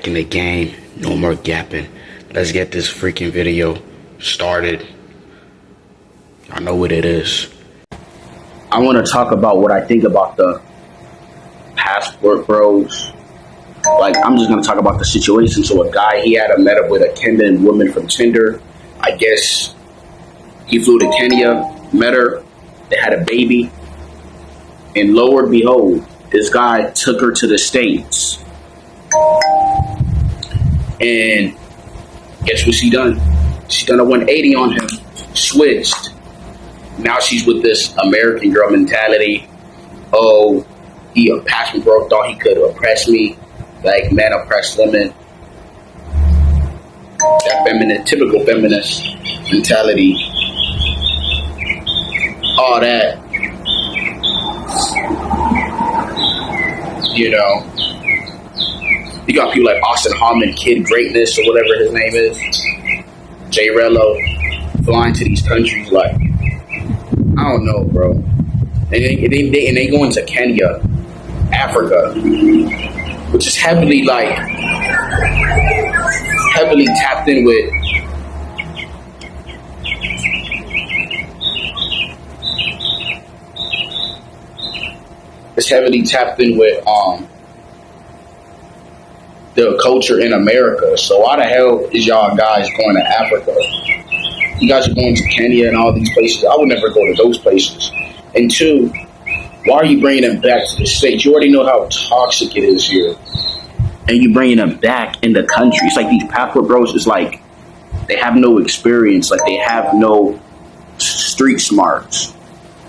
back in the game. No more gapping. Let's get this freaking video started. I know what it is. I want to talk about what I think about the passport bros. Like, I'm just going to talk about the situation. So a guy, he had a met up with a Kenyan woman from Tinder. I guess he flew to Kenya, met her, they had a baby. And lo and behold, this guy took her to the States. And guess what she done? She done a 180 on him, switched. Now she's with this American girl mentality. Oh, he a passport bro, thought he could oppress me. Like men oppress women. That feminine, typical feminist mentality. All that. You know. You got people like Austin Harmon, Kid Greatness, or whatever his name is. Jay Rello, flying to these countries like, I don't know, bro. And they go into Kenya, Africa, which is heavily tapped in with the culture in America. So why the hell is y'all guys going to Africa? You guys are going to Kenya and all these places. I would never go to those places. And two, why are you bringing them back to the States? You already know how toxic it is here. And you bringing them back in the country. It's like these passport bros, it's like they have no experience. Like they have no street smarts.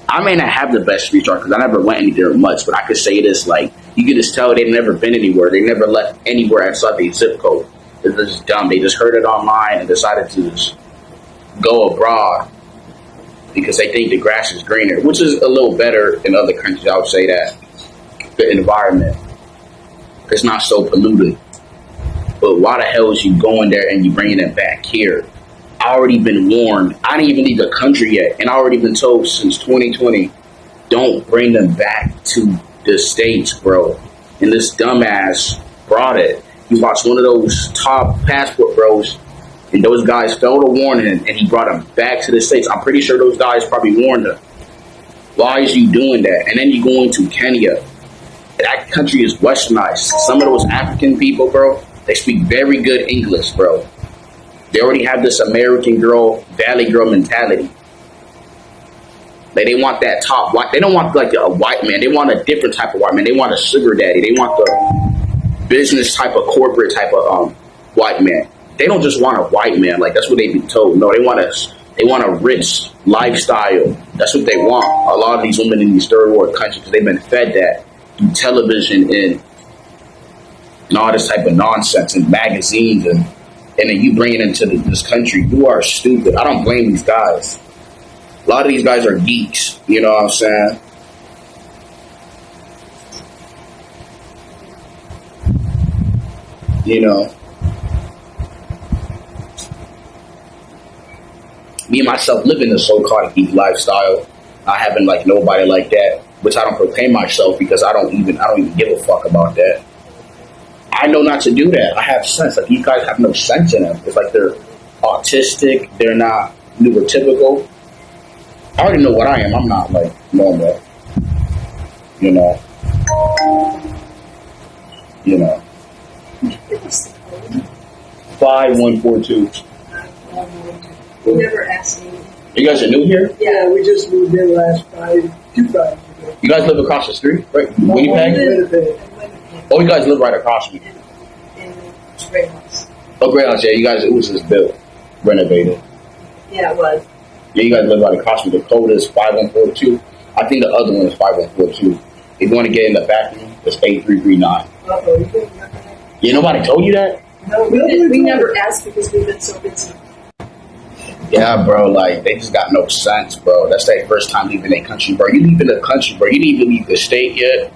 I may not have the best street smart because I never went anywhere much, but I could say this, like, you can just tell they've never been anywhere. They never left anywhere outside their zip code. They're just dumb. They just heard it online and decided to just go abroad because they think the grass is greener, which is a little better in other countries. I would say that the environment, it's not so polluted. But why the hell is you going there and you bringing it back here? I already been warned. I didn't even leave the country yet, and I already been told since 2020, don't bring them back to the States, bro. And this dumbass brought it. He watched one of those top passport bros, and those guys failed to warn him, and he brought him back to the States. I'm pretty sure those guys probably warned him. Why is you doing that? And then you going to Kenya. That country is westernized. Some of those African people, bro, they speak very good English, bro. They already have this American girl, valley girl mentality. Like they want that top white. They don't want like a white man. They want a different type of white man. They want a sugar daddy. They want the business type of corporate type of white man. They don't just want a white man. Like that's what they be told. No, they want a rich lifestyle. That's what they want. A lot of these women in these third world countries, because they've been fed that through television and all this type of nonsense and magazines and then you bring it into this country. You are stupid. I don't blame these guys. A lot of these guys are geeks. You know what I'm saying? You know. Me and myself living a so-called geek lifestyle. I haven't like nobody like that, which I don't proclaim myself because I don't even give a fuck about that. I know not to do that. I have sense. Like, you guys have no sense in them. It's like they're autistic. They're not neurotypical. I already know what I am. I'm not, like, normal. You know. You know. 5142. We never asked you. You guys are new here? Yeah, we just moved in last 2 times ago. You guys live across the street? Right? Winnipeg? Oh, you guys live right across from me. In Great House. Oh, Great House, yeah. You guys, it was just built, renovated. Yeah, it was. Yeah, you guys live right across from me. The code is 5142. I think the other one is 5142. If you want to get in the bathroom, it's 8339. Uh-oh, you think nothing? Yeah, nobody told you that? No, we never asked because we've been so busy. Yeah, bro, like, they just got no sense, bro. That's their first time leaving their country, bro. You leaving the country, bro. You didn't even leave the state yet.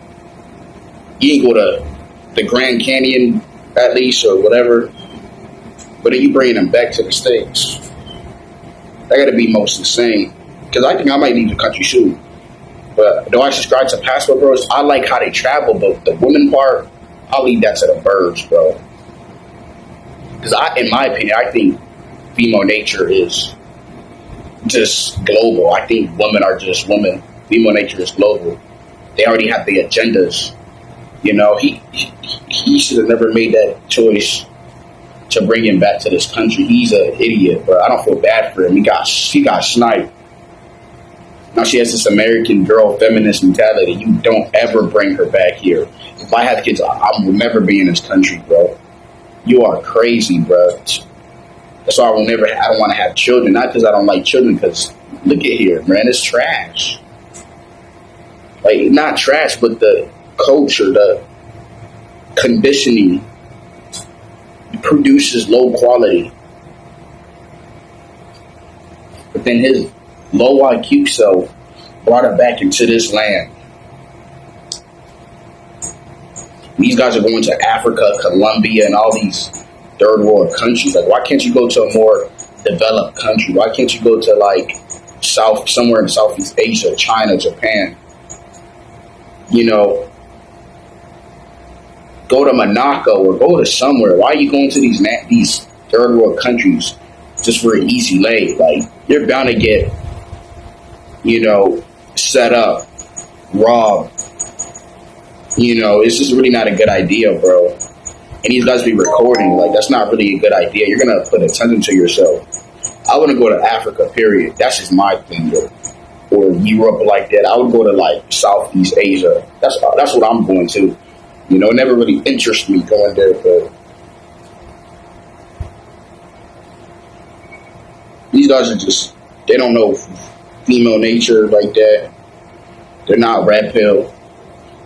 You ain't go to the Grand Canyon, at least, or whatever. But then you bringing them back to the States. That got to be most insane. Because I think I might leave the country soon. But do I subscribe to Passport Bros? I like how they travel, but the women part, I'll leave that to the birds, bro. Because in my opinion, I think female nature is just global. I think women are just women. Female nature is global. They already have the agendas. You know, he should have never made that choice to bring him back to this country. He's an idiot, bro. I don't feel bad for him. He got sniped. Now she has this American girl feminist mentality. You don't ever bring her back here. If I had kids, I will never be in this country, bro. You are crazy, bro. That's why I don't want to have children. Not because I don't like children, because look at here, man. It's trash. Like, not trash, but the culture, the conditioning produces low quality. But then his low IQ self brought it back into this land. These guys are going to Africa, Colombia, and all these third world countries. Like, why can't you go to a more developed country? Why can't you go to like somewhere in Southeast Asia, China, Japan? You know, go to Monaco or go to somewhere. Why are you going to these third world countries just for an easy lay? Like, you're bound to get, you know, set up, robbed. You know, it's just really not a good idea, bro. And these guys be recording. Like, that's not really a good idea. You're going to put attention to yourself. I wouldn't go to Africa, period. That's just my thing, or Europe like that. I would go to, like, Southeast Asia. That's what I'm going to. You know, it never really interests me going there, but these guys are just, they don't know female nature like that. They're not red pill.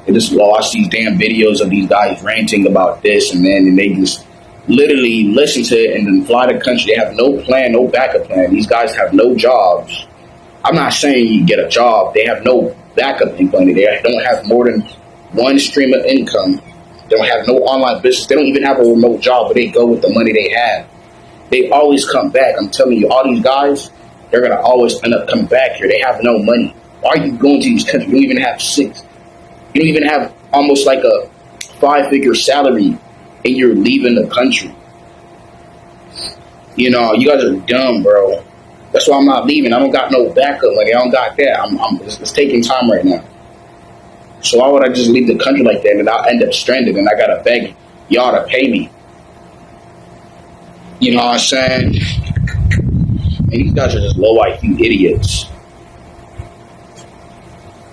They just watch these damn videos of these guys ranting about this and then, and they just literally listen to it and then fly the country. They have no plan, no backup plan. These guys have no jobs. I'm not saying you get a job. They have no backup plan. They don't have more than one stream of income. They don't have no online business. They don't even have a remote job, but they go with the money they have. They always come back. I'm telling you, all these guys, they're going to always end up coming back here. They have no money. Why are you going to these countries? You don't even have six. You don't even have almost like a 5-figure salary, and you're leaving the country. You know, you guys are dumb, bro. That's why I'm not leaving. I don't got no backup. Like, I don't got that. It's taking time right now. So why would I just leave the country like that and I'll end up stranded and I gotta beg y'all to pay me? You know what I'm saying? And these guys are just low IQ idiots.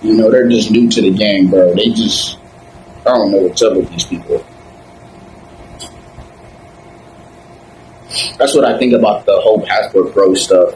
You know, they're just new to the game, bro. They just, I don't know what's up with these people. That's what I think about the whole Passport Bro stuff.